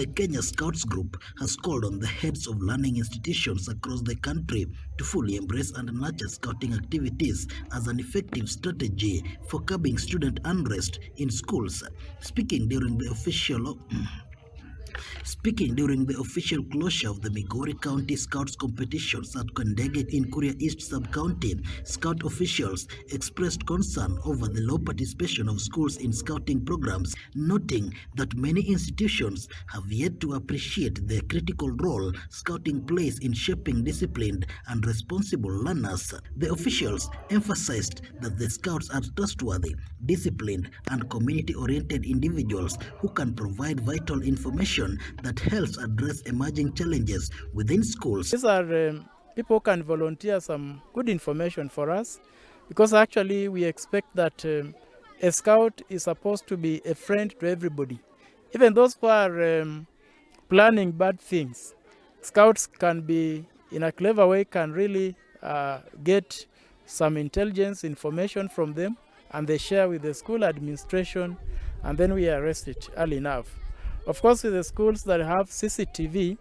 The Kenya Scouts Group has called on the heads of learning institutions across the country to fully embrace and nurture scouting activities as an effective strategy for curbing student unrest in schools. Speaking during the official closure of the Migori County Scouts competitions at Kondege in Kuria East Sub-County, Scout officials expressed concern over the low participation of schools in scouting programs, noting that many institutions have yet to appreciate the critical role scouting plays in shaping disciplined and responsible learners. The officials emphasized that the scouts are trustworthy, disciplined, and community-oriented individuals who can provide vital information that helps address emerging challenges within schools. These are people who can volunteer some good information for us, because actually we expect that a scout is supposed to be a friend to everybody. Even those who are planning bad things, scouts can be, in a clever way, can really get some intelligence information from them, and they share with the school administration, and then we arrest it early enough. Of course, with the schools that have CCTV,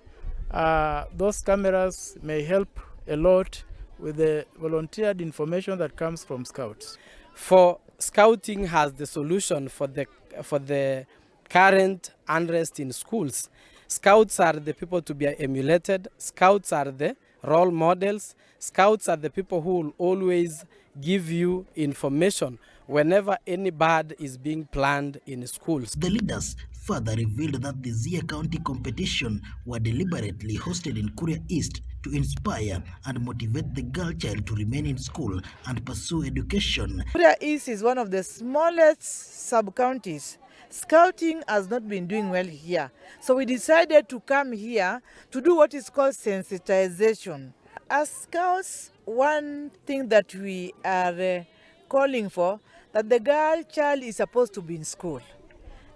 those cameras may help a lot with the volunteered information that comes from scouts. For scouting has the solution for the current unrest in schools. Scouts are the people to be emulated. Scouts are the role models. Scouts are the people who will always give you information whenever any bad is being planned in schools. The leaders further revealed that the Gusii County competition were deliberately hosted in Kuria East to inspire and motivate the girl child to remain in school and pursue education. Kuria East is one of the smallest sub-counties. Scouting has not been doing well here. So we decided to come here to do what is called sensitization. As scouts, one thing that we are calling for, that the girl child is supposed to be in school.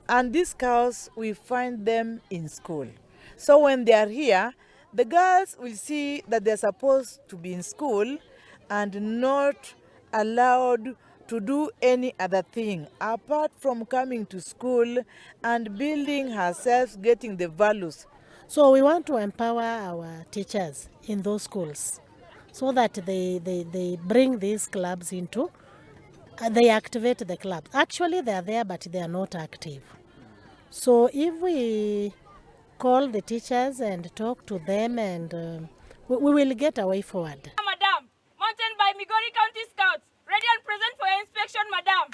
And these girls, we find them in school. So when they are here, the girls will see that they're supposed to be in school and not allowed to do any other thing apart from coming to school and building herself, getting the values. So we want to empower our teachers in those schools so that they bring these clubs into they activate the clubs. Actually, they are there, but they are not active. So if we call the teachers and talk to them, and we will get a way forward. Madam, mounted by Migori County Scouts, ready and present for your inspection, madam.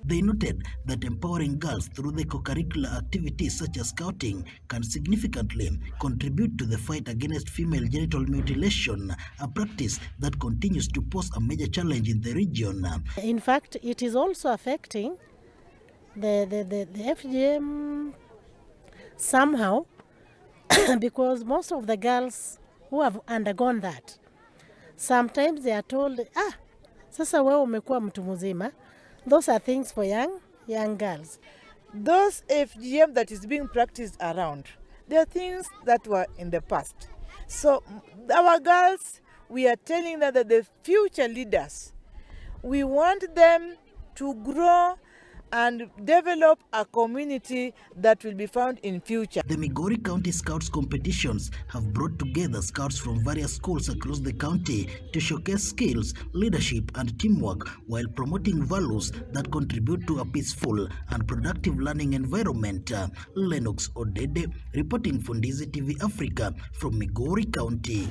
They noted that empowering girls through the co-curricular activities such as scouting can significantly contribute to the fight against female genital mutilation, a practice that continues to pose a major challenge in the region. In fact, it is also affecting the FGM somehow because most of the girls who have undergone that, sometimes they are told, sasa wewe umekuwa mtu mzima. Those are things for young girls. Those FGM that is being practiced around, they are things that were in the past. So our girls, we are telling them that the future leaders, we want them to grow and develop a community that will be found in future. The Migori County Scouts competitions have brought together scouts from various schools across the county to showcase skills, leadership, and teamwork while promoting values that contribute to a peaceful and productive learning environment. Lennox Odede reporting for Ndizi TV Africa from Migori County.